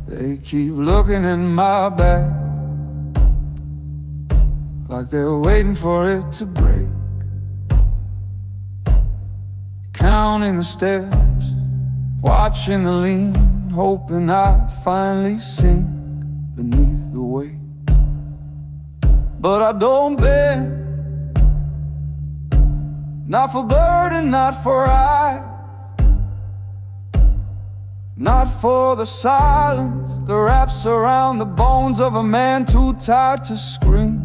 They keep looking in my back, like they're waiting for it to break. Counting the steps, watching the lean, hoping I finally sink beneath the weight. But I don't bend, not for burden, not for I, not for the silence that wraps around the bones of a man too tired to scream.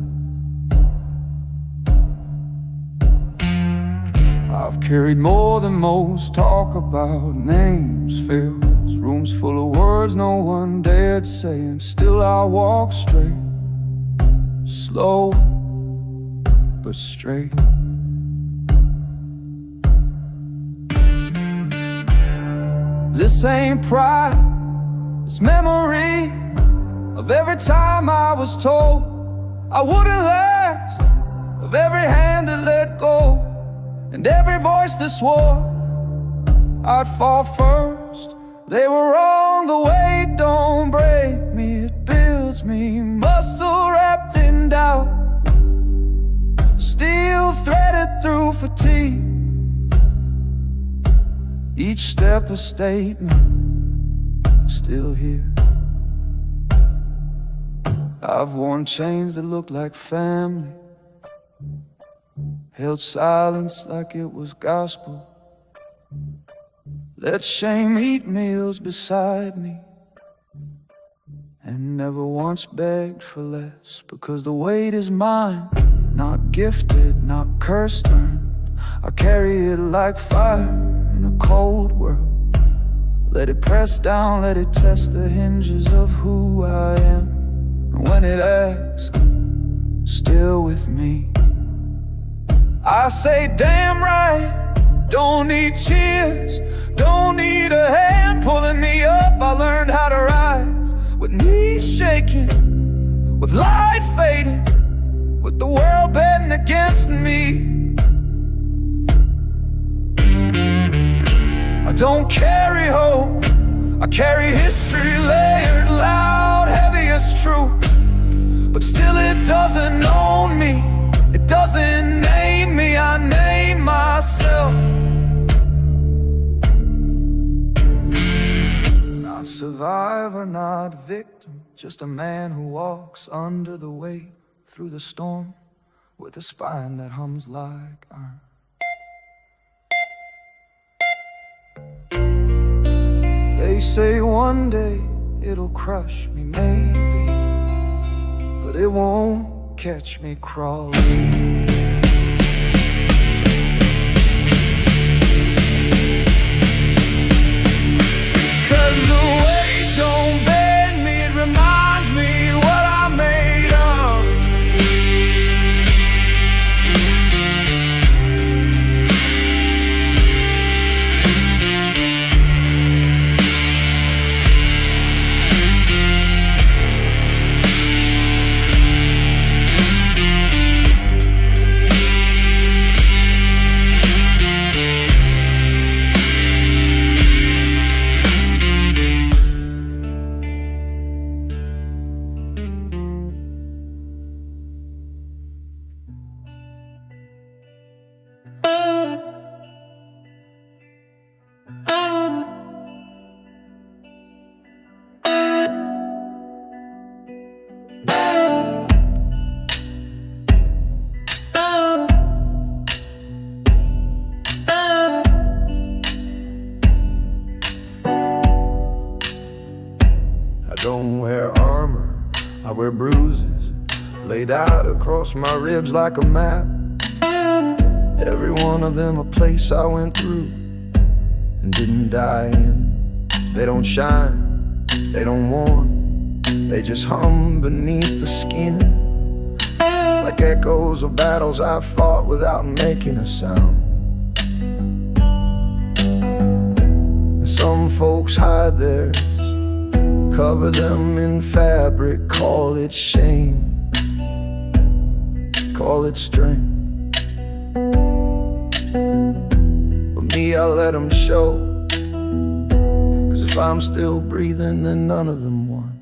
I've carried more than most, talk about names fills rooms full of words no one dared say, and still I walk straight, slow but straight. This ain't pride, it's memory of every time I was told I wouldn't last, of every hand that let go, and every voice that swore I'd fall first. They were wrong, the weight don't break me, it builds me, muscle wrapped in doubt, steel threaded through fatigue. Each step a statement, still here. I've worn chains that look like family, held silence like it was gospel, let shame eat meals beside me, and never once begged for less, because the weight is mine, not gifted, not cursed earned. I carry it like fire in a cold world. Let it press down, let it test the hinges of who I am. And when it asks, still with me, I say damn right. Don't need cheers, don't need a hand pulling me up. I learned how to rise with knees shaking, with light fading, with the world betting against me. I don't carry hope, I carry history layered loud, heavy as truth. But still it doesn't own me, it doesn't name me, I name myself. Not survivor, not victim, just a man who walks under the weight through the storm with a spine that hums like iron. They say one day it'll crush me, maybe, but it won't catch me crawling. 'Cause the weight don't bend me, it reminds me what I'm made of. Don't wear armor, I wear bruises laid out across my ribs like a map. Every one of them a place I went through and didn't die in. They don't shine, they don't warm, they just hum beneath the skin, like echoes of battles I fought without making a sound. And some folks hide theirs, cover them in fabric, call it shame, call it strength. But me, I let them show, 'cause 'cause if I'm still breathing, then none of them won.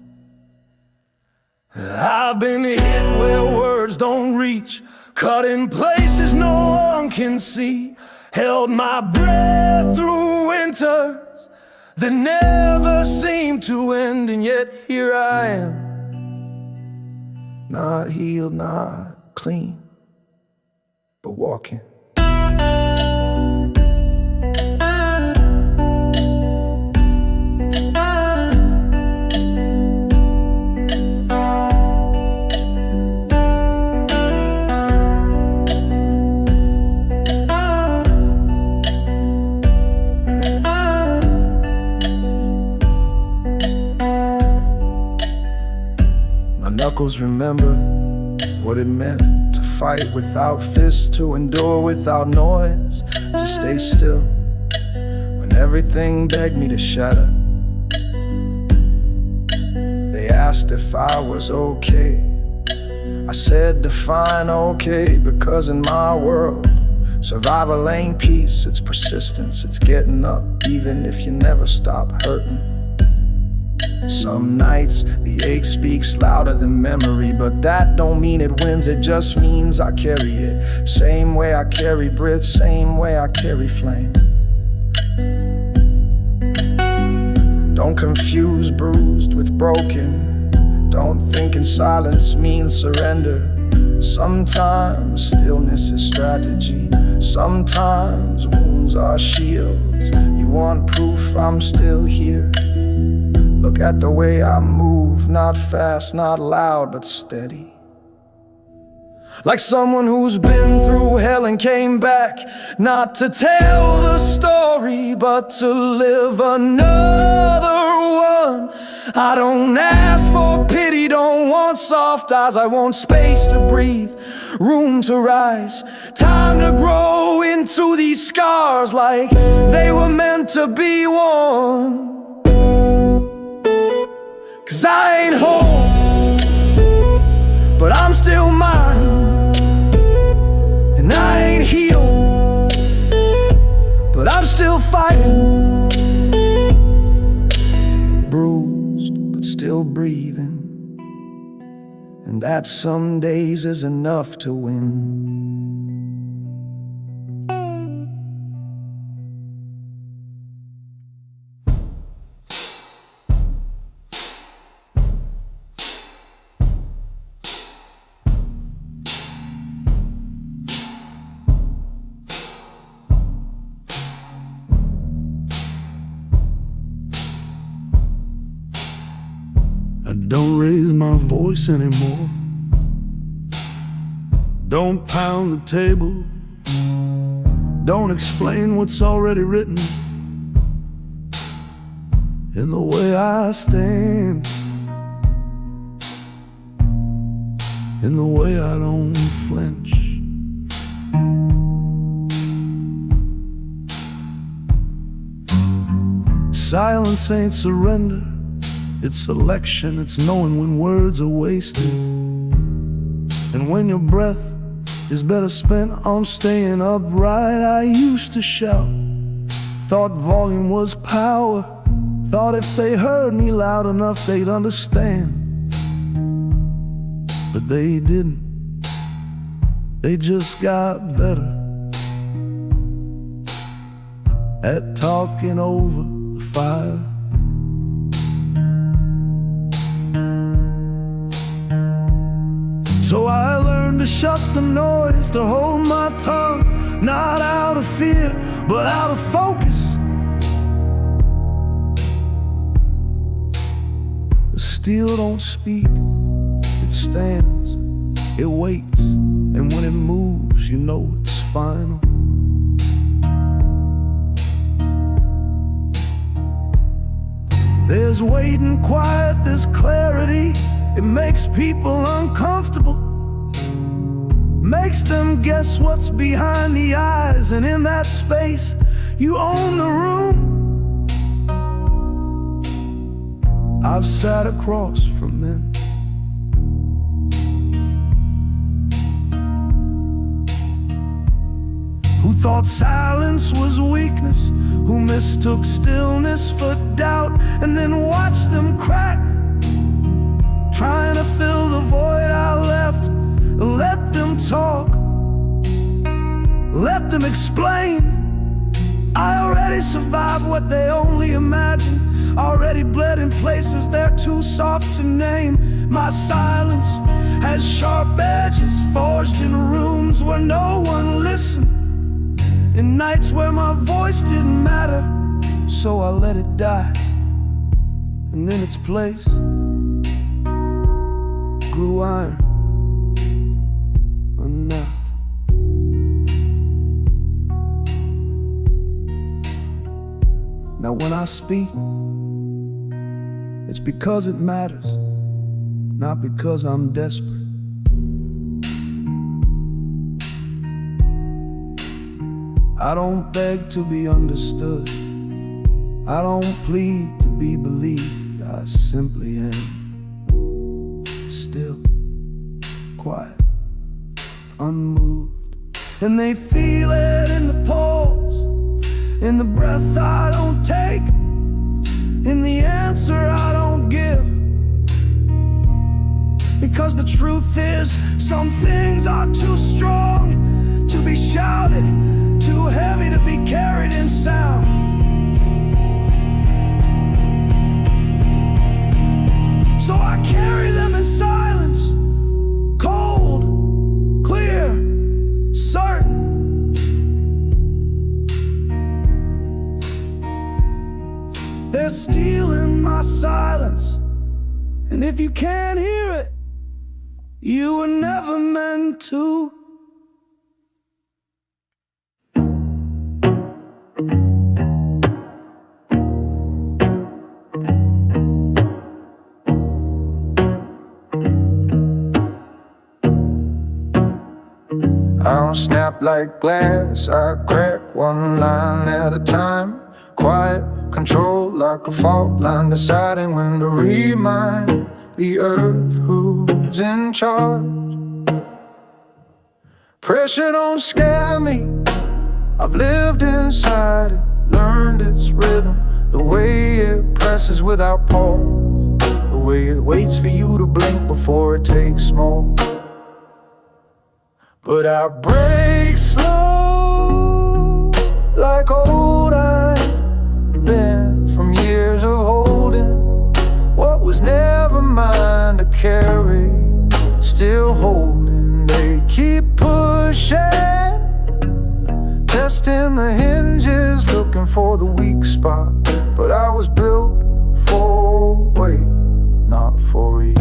I've been hit where words don't reach, cut in places no one can see, held my breath through winters that never seemed to end, and yet here I am, not healed, not clean, but walking. My knuckles remember what it meant to fight without fists, to endure without noise, to stay still when everything begged me to shatter. They asked if I was okay. I said define okay, because in my world, survival ain't peace, it's persistence, it's getting up even if you never stop hurting. Some nights the ache speaks louder than memory, but that don't mean it wins, it just means I carry it. Same way I carry breath, same way I carry flame. Don't confuse bruised with broken. Don't think in silence means surrender. Sometimes stillness is strategy, sometimes wounds are shields. You want proof I'm still here? Look at the way I move, not fast, not loud, but steady. Like someone who's been through hell and came back, not to tell the story, but to live another one. I don't ask for pity, don't want soft eyes, I want space to breathe, room to rise, time to grow into these scars like they were meant to be worn. 'Cause I ain't whole, but I'm still mine. And I ain't healed, but I'm still fighting. Bruised, but still breathing. And that some days is enough to win. I don't raise my voice anymore. Don't pound the table. Don't explain what's already written. In the way I stand, in the way I don't flinch. Silence ain't surrender, it's selection, it's knowing when words are wasted, and when your breath is better spent on staying upright. I used to shout, thought volume was power, thought if they heard me loud enough they'd understand. But they didn't, they just got better at talking over the fire. So I learned to shut the noise, to hold my tongue, not out of fear, but out of focus. The steel don't speak, it stands, it waits, and when it moves, you know it's final. There's weight and quiet, there's clarity. It makes people uncomfortable, makes them guess what's behind the eyes. And in that space, you own the room. I've sat across from men. who thought silence was weakness, who mistook stillness for doubt, and then watched them crack, trying to fill the void I left. Let them talk, let them explain. I already survived what they only imagine, already bled in places they're too soft to name. My silence has sharp edges, forged in rooms where no one listened, in nights where my voice didn't matter. So I let it die, and in its place grew iron, unknown. Now when I speak, it's because it matters, not because I'm desperate. I don't beg to be understood, I don't plead to be believed. I simply am still, quiet, unmoved. And they feel it in the pulse, in the breath I don't take, in the answer I don't give. Because the truth is, some things are too strong to be shouted, too heavy to be carried in sound. So I carry them in silence, cold, clear, certain. They're stealing my silence, and if you can't hear it, you were never meant to. I don't snap like glass, I crack one line at a time. Quiet control like a fault line, deciding when to remind the earth who's in charge. Pressure don't scare me, I've lived inside it, learned its rhythm, the way it presses without pause, the way it waits for you to blink before it takes more. But I break slow like old I've been from years of holding what was never mine to carry, still holding. They keep pushing, testing the hinges, looking for the weak spot. But I was built for weight, not for ease.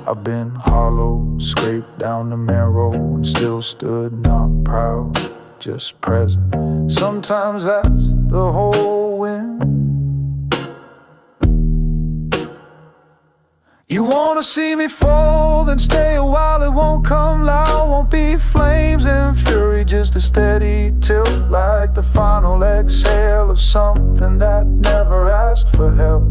I've been hollow, scraped down the marrow, and still stood, not proud, just present. Sometimes that's the whole win. You wanna see me fall, then stay a while. It won't come loud, won't be flames and fury, just a steady tilt, like the final exhale of something that never asked for help.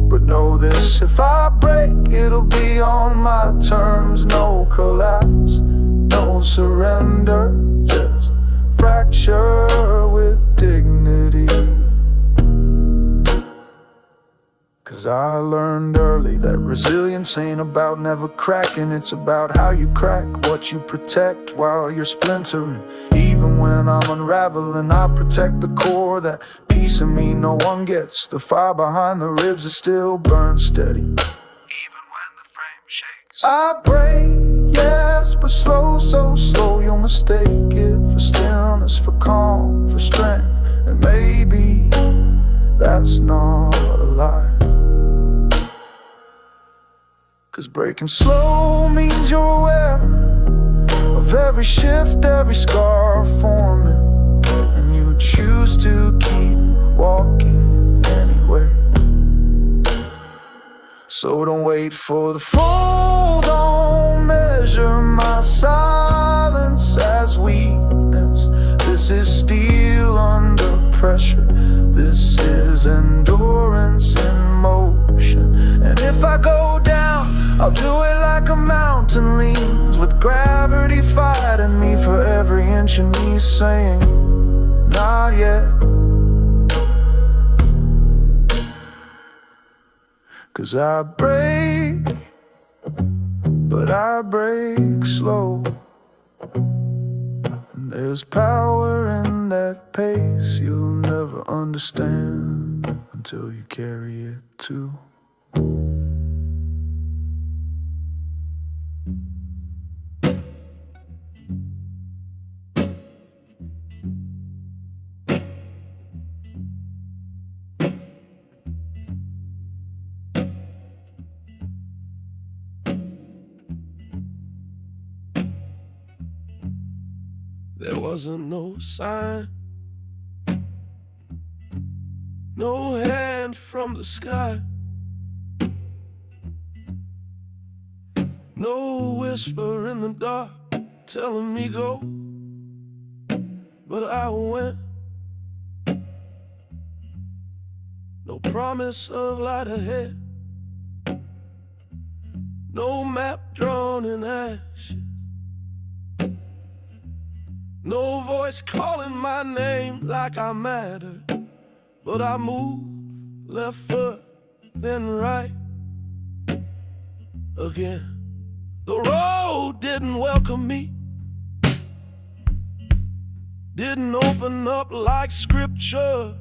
But know this, if I break, it'll be on my terms. No collapse, no surrender, just fracture with dignity. Cause I learned early that resilience ain't about never cracking. It's about how you crack what you protect while you're splintering. Even when I'm unraveling, I protect the core, that piece of me no one gets. The fire behind the ribs is still burned steady, even when the frame shakes. I break, yes, but slow, so slow. You'll mistake it for stillness, for calm, for strength. And maybe that's not a lie. Cause breaking slow means you're aware of every shift, every scar forming, and you choose to keep walking anyway. So don't wait for the fall, don't measure my silence as weakness. This is steel under pressure, this is endurance in motion. And if I go down, I'll do it like a mountain leans, with gravity fighting me for every inch of me saying, not yet. 'Cause I break, but I break slow. And there's power in that pace you'll never understand until you carry it too. There wasn't no sign, no hand from the sky, no whisper in the dark telling me go, but I went. No promise of light ahead, no map drawn in ashes, no voice calling my name like I mattered. But I moved, left foot, then right again. The road didn't welcome me, didn't open up like scripture.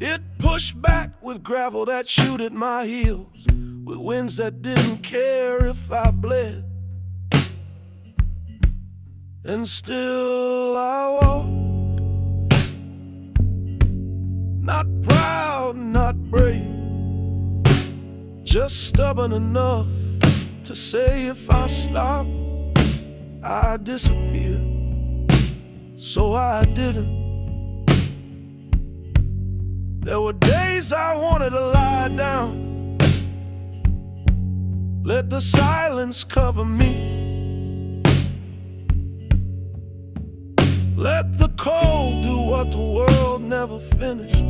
It pushed back with gravel that chewed at my heels, with winds that didn't care if I bled. And still I walk, not proud, not brave, just stubborn enough to say if I stop, I disappear. So I didn't. There were days I wanted to lie down, let the silence cover me, let the cold do what the world never finished.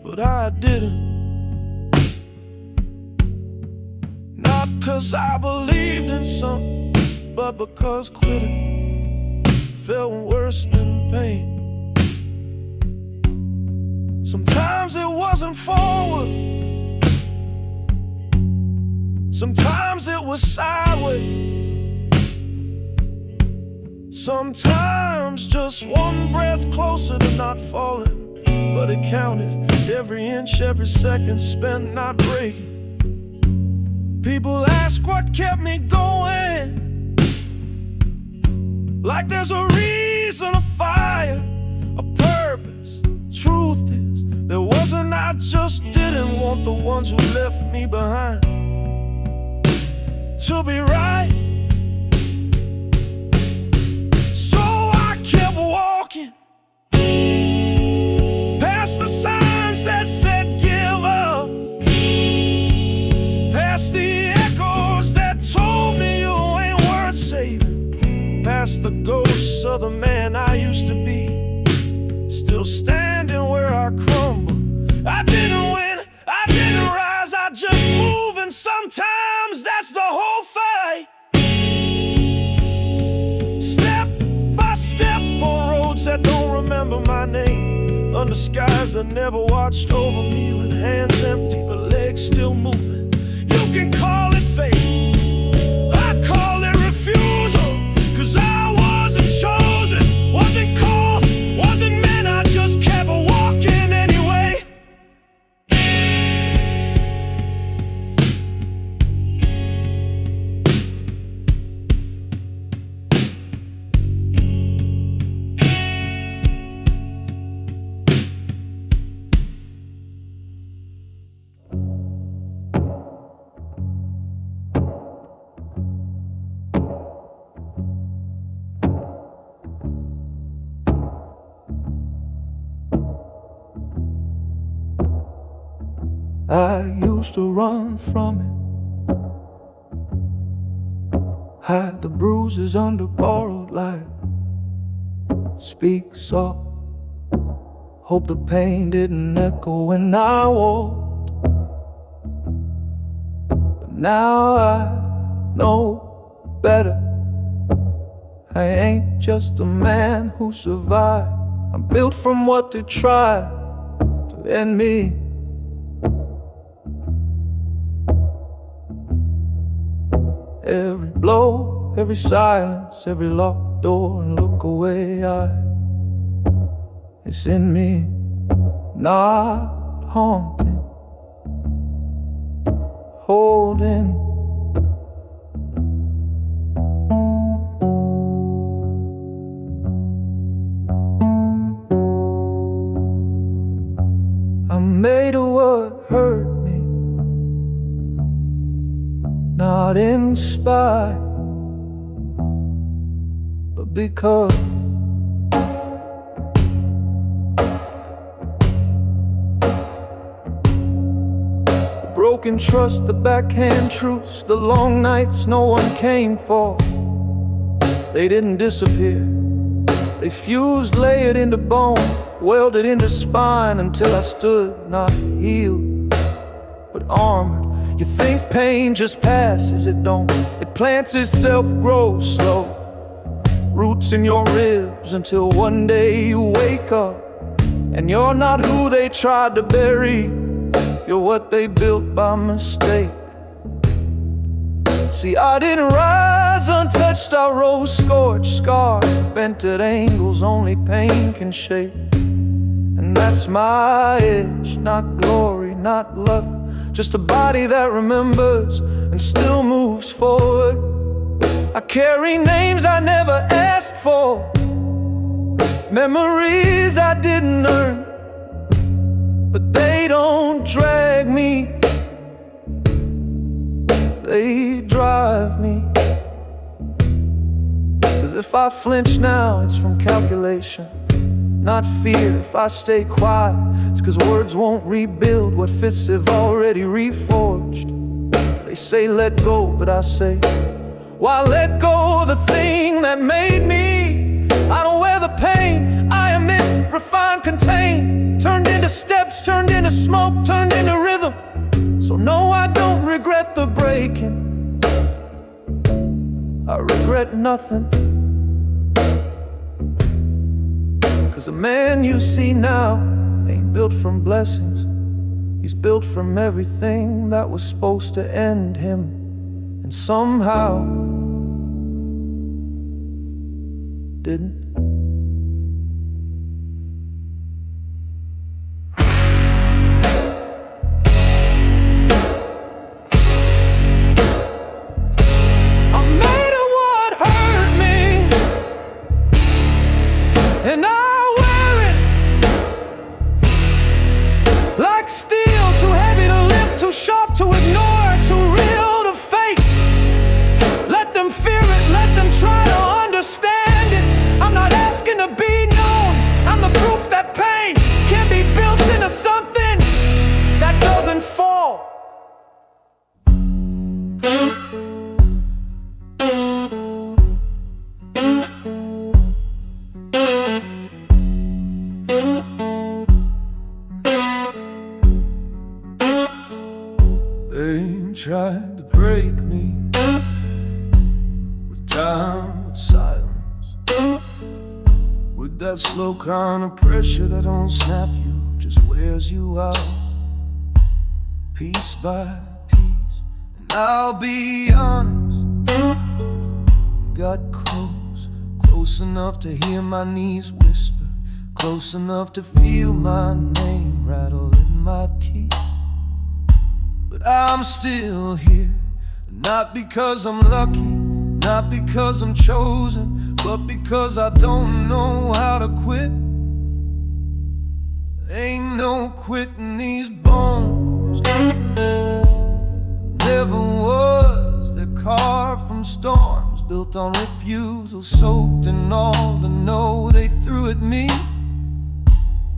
But I didn't. Not 'cause I believed in something, but because quitting felt worse than pain. Sometimes it wasn't forward, sometimes it was sideways, sometimes just one breath closer to not falling. But it counted, every inch, every second spent not breaking. People ask what kept me going, like there's a reason, a fire, a purpose. Truth is, there wasn't. I just didn't want the ones who left me behind to be right. So I kept walking past the signs that said give up, past the echoes that told me you ain't worth saving, past the ghosts of the man I used to be, still standing where I crumbled. I didn't win, I didn't rise, I just move, and sometimes that's the whole fight. Step by step on roads that don't remember my name, under skies that never watched over me, with hands empty but legs still moving. You can call it fate, I call it refusal, 'cause I wasn't chosen, wasn't called, wasn't meant. I just kept walking anyway. I used to run from it, hide the bruises under borrowed light, speak soft, hope the pain didn't echo when I walked. now I know better. I ain't just a man who survived. I'm built from what they tried to end me. Every blow, every silence, every locked door and look away it's in me, not haunting, holding. I'm made of what hurt me, not inspired, but because the broken trust, the backhand truths, the long nights no one came for, they didn't disappear. They fused, layered into bone, welded into spine until I stood not healed, but armored. You think pain just passes, it don't. It plants itself, grows slow, roots in your ribs until one day you wake up and you're not who they tried to bury. You're what they built by mistake. See, I didn't rise untouched, I rose scorched, scarred, bent at angles only pain can shape. And that's my edge, not glory, not luck, just a body that remembers and still moves forward. I carry names I never asked for, memories I didn't earn, but they don't drag me, they drive me. 'Cause if I flinch now, it's from calculation, not fear. If I stay quiet, it's 'cause words won't rebuild what fists have already reforged. They say let go, but I say, why let go of the thing that made me? I don't wear the pain, I am it, refined, contained, turned into steps, turned into smoke, turned into rhythm. So no, I don't regret the breaking, I regret nothing. 'Cause the man you see now ain't built from blessings, he's built from everything that was supposed to end him, and somehow didn't. I'm made of what hurt me, and I wear it like steel, too heavy to lift, too sharp to ignore, too real to fake. Let them fear it, let them try to understand it. I'm not asking to be known, I'm the proof that pain can be built into something that doesn't fall. They tried to break me with time, with silence, with that slow kind of pressure that don't snap you, just wears you out, piece by piece. And I'll be honest, got close, close enough to hear my knees whisper, close enough to feel my name rattle in my teeth. But I'm still here, not because I'm lucky, not because I'm chosen, but because I don't know how to quit. Ain't no quitting these bones, never was. They're carved from storms, built on refusal, soaked in all the no they threw at me,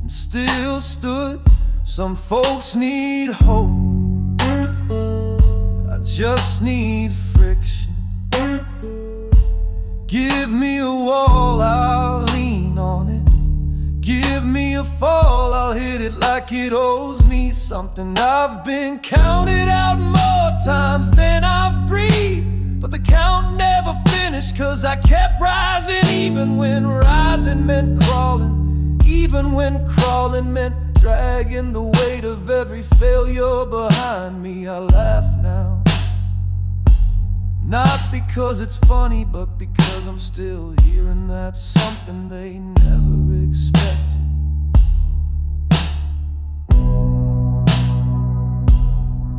and still stood. Some folks need hope, I just need friction. Give me a wall, I'll lean on it. Give me a fall, I'll hit it like it owes me something. I've been counted out more times than I've breathed, but the count never finished, 'cause I kept rising, even when rising meant crawling, even when crawling meant dragging the weight of every failure behind me. I laugh now, not because it's funny, but because I'm still here, and that's something they never expected.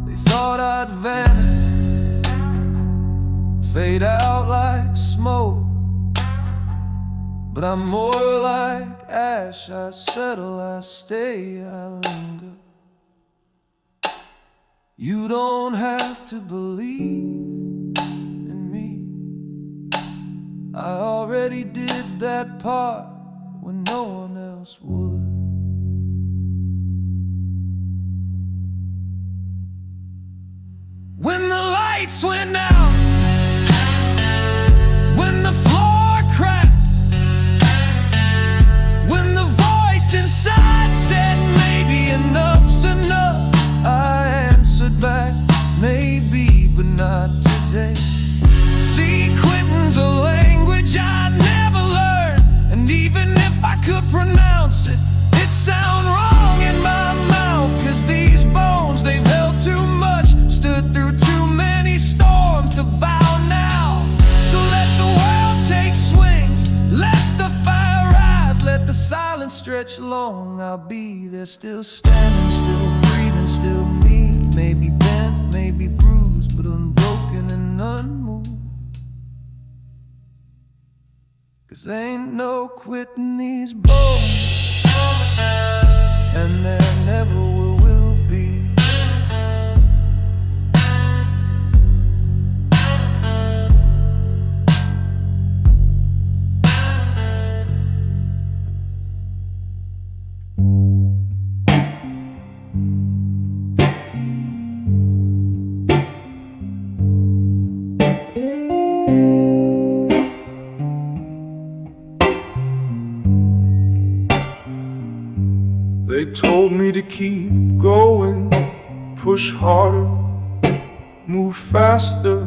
They thought I'd vanish, fade out like smoke, but I'm more like ash. I settle, I stay, I linger. You don't have to believe in me, I already did that part when no one else would. When the lights went out, when the floor cracked, when the voice inside said maybe enough's enough, I answered back, maybe, but not today. See, quitting's a language I never learned, and even if I could pronounce it, it'd sound wrong in my mouth, 'cause these bones, they've held too much, stood through too many storms to bow now. So let the world take swings, let the fire rise, let the silence stretch long. I'll be there, still standing, still breathing, still me. Maybe bent, maybe bruised, but unbroken and unmoved. 'Cause ain't no quitting these bones, and there never will be. They told me to keep going, push harder, move faster,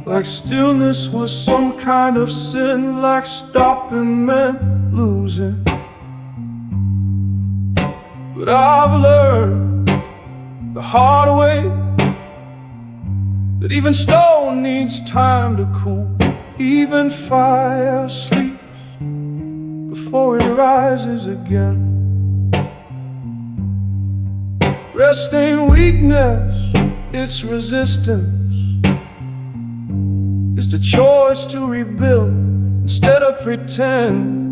like stillness was some kind of sin, like stopping meant losing. But I've learned the hard way that even stone needs time to cool, even fire sleeps before it rises again. Rest ain't weakness, it's resistance. It's the choice to rebuild instead of pretend.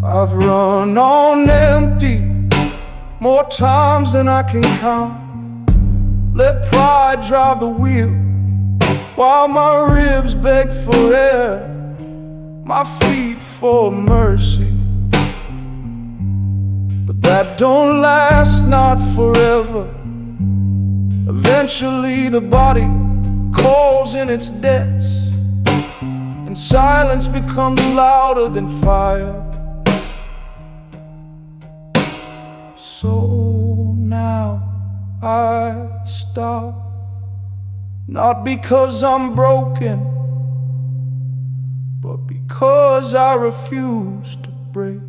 I've run on empty more times than I can count. Let pride drive the wheel while my ribs beg for air, my feet for mercy. But that don't last, not forever. Eventually the body calls in its debts, and silence becomes louder than fire. So now I stop, not because I'm broken, but because I refuse to break.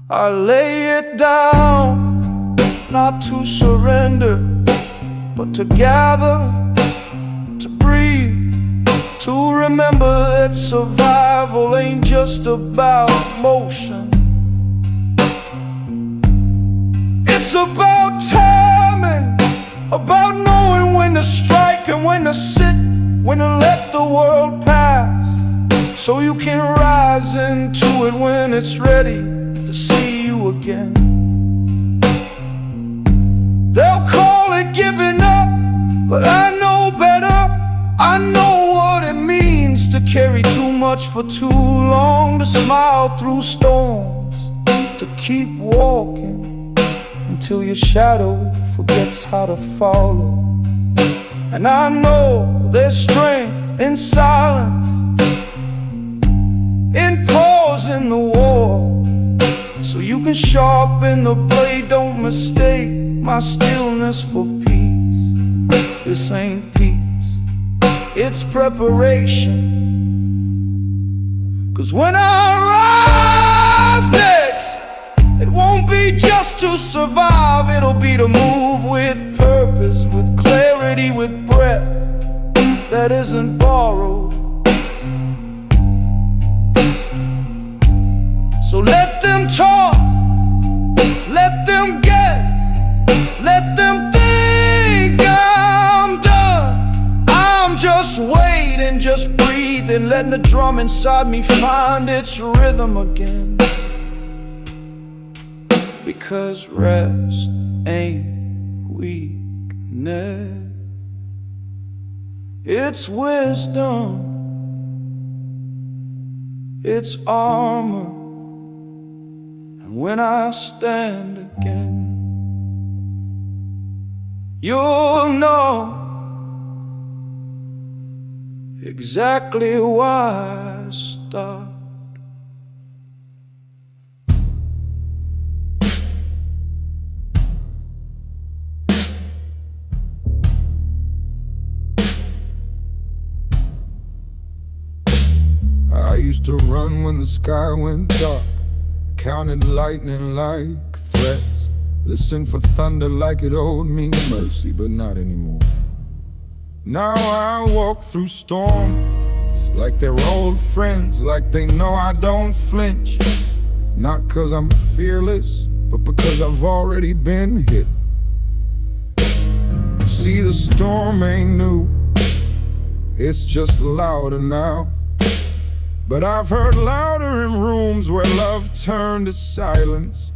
I lay it down, not to surrender, but to gather, to breathe, to remember that survival ain't just about motion. It's about timing, about knowing when to strike and when to sit, when to let the world pass, so you can rise into it when it's ready to see you again. They'll call it giving up, but I know better. I know what it means to carry too much for too long, to smile through storms, to keep walking until your shadow forgets how to follow. And I know there's strength in silence, in pausing the war, so you can sharpen the blade. Don't mistake my stillness for peace. This ain't peace, it's preparation. 'Cause when I rise next, it won't be just to survive. It'll be to move with purpose, with clarity, with breath that isn't borrowed. So let them talk, let them guess, let them think I'm done. I'm just waiting, just breathing, letting the drum inside me find its rhythm again. Because rest ain't weakness, it's wisdom, it's armor. And when I stand again, you'll know exactly why I stopped. I used to run when the sky went dark, counted lightning like threats, listened for thunder like it owed me mercy, but not anymore. Now I walk through storms like they're old friends, like they know I don't flinch. Not 'cause I'm fearless, but because I've already been hit. See, the storm ain't new, it's just louder now. But I've heard louder in rooms where love turned to silence,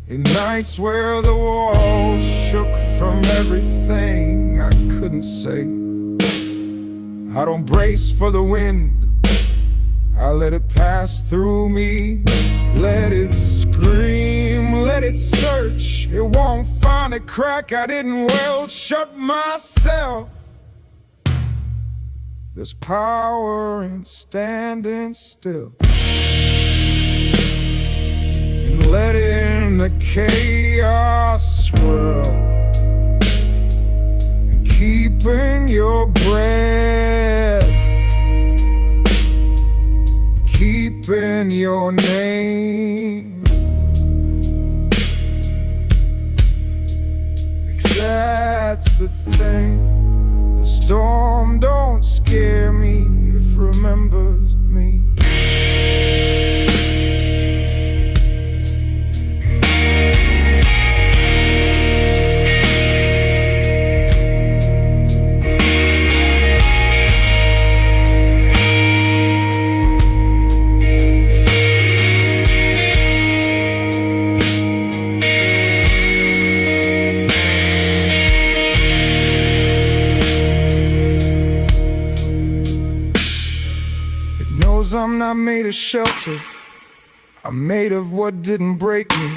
in nights where the walls shook from everything I couldn't say. I don't brace for the wind, I let it pass through me. Let it scream, let it search, it won't find a crack I didn't weld shut myself. There's power in standing still and letting the chaos swirl, and keeping your breath, keeping your name. 'Cause that's the thing, the storm don't scare me if it remembers me. I'm not made of shelter, I'm made of what didn't break me.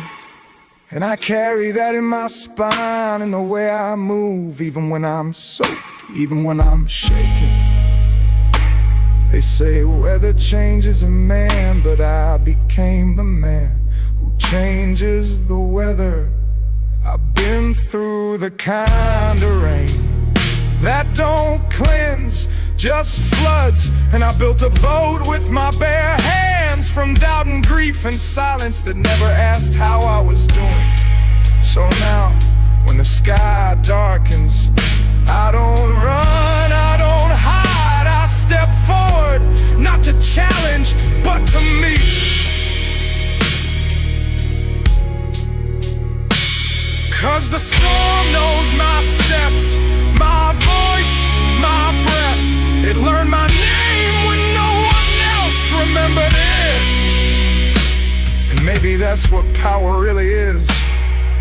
And I carry that in my spine, in the way I move, even when I'm soaked, even when I'm shaken. They say weather changes a man, but I became the man who changes the weather. I've been through the kind of rain that don't cleanse, just floods. And I built a boat with my bare hands, from doubt and grief and silence that never asked how I was doing. So now, when the sky darkens, I don't run, I don't hide, I step forward, not to challenge, but to meet. 'Cause the storm knows my steps, my voice, my breath. It learned my name when no one else remembered it. And maybe that's what power really is.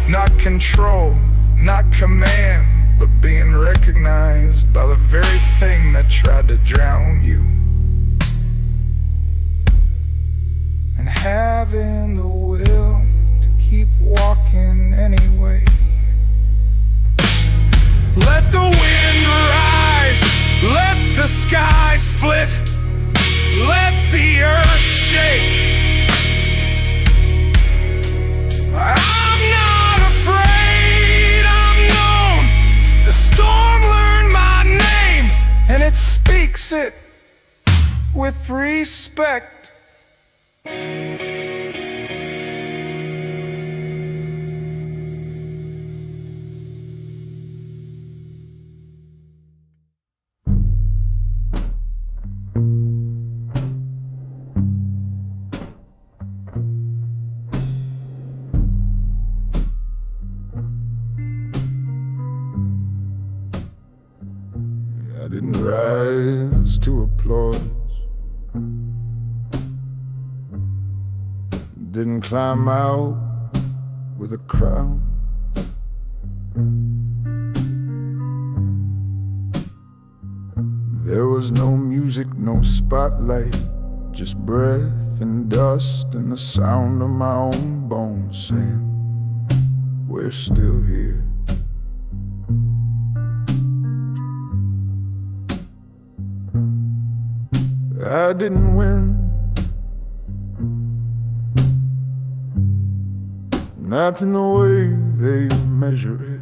Not control, not command, but being recognized by the very thing that tried to drown you. And having the will to keep walking anyway. Let the wind rise. with respect. I didn't rise to applause, didn't climb out with a crown. There was no music, no spotlight, just breath and dust and the sound of my own bones saying, we're still here. I didn't win, not in the way they measure it.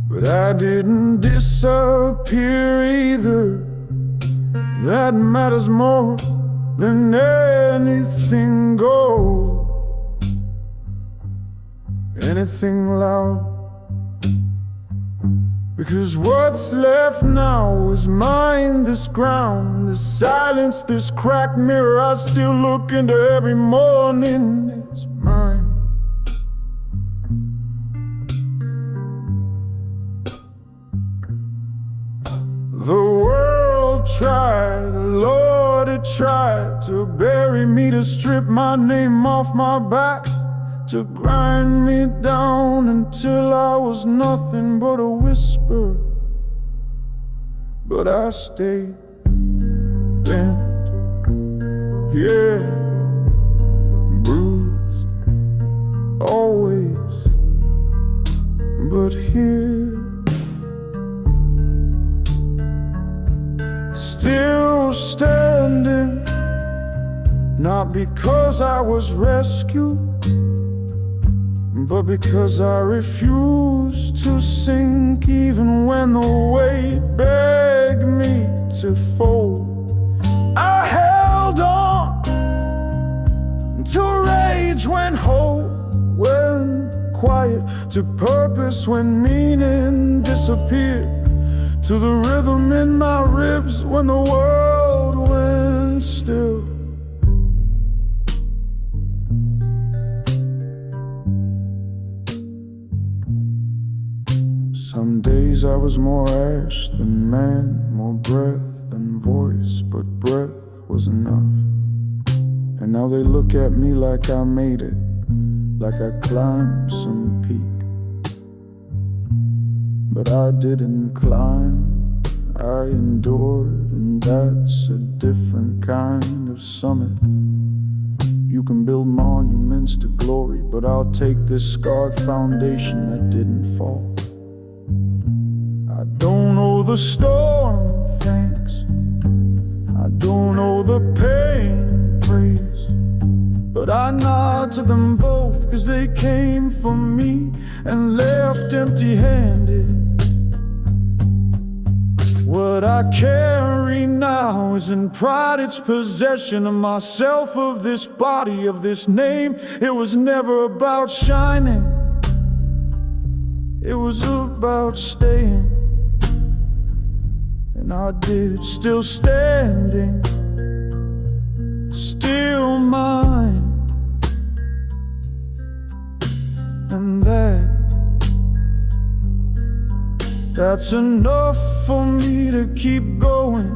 But I didn't disappear either. That matters more than anything gold, anything loud. Because what's left now is mine, this ground, this silence, this cracked mirror I still look into every morning. It's mine. The world tried, Lord, it tried to bury me, to strip my name off my back, to grind me down until I was nothing but a whisper. But I stayed bent, yeah, bruised, always, but here, still standing, not because I was rescued, but because I refused to sink, even when the weight begged me to fold. I held on to rage when whole, when quiet, to purpose when meaning disappeared, to the rhythm in my ribs when the world went still. Some days I was more ash than man, more breath than voice, but breath was enough. And now they look at me like I made it, like I climbed some peak. But I didn't climb, I endured, and that's a different kind of summit. You can build monuments to glory, but I'll take this scarred foundation that didn't fall. I don't know the storm, thanks. I don't know the pain, praise. But I nod to them both, 'cause they came for me and left empty-handed. What I carry now isn't pride, it's possession of myself, of this body, of this name. It was never about shining, it was about staying. And I did, still standing, still mine. And that's enough for me to keep going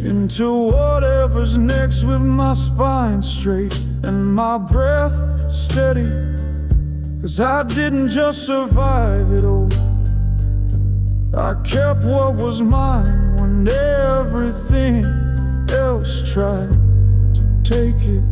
into whatever's next, with my spine straight and my breath steady. 'Cause I didn't just survive it all, I kept what was mine when everything else tried to take it.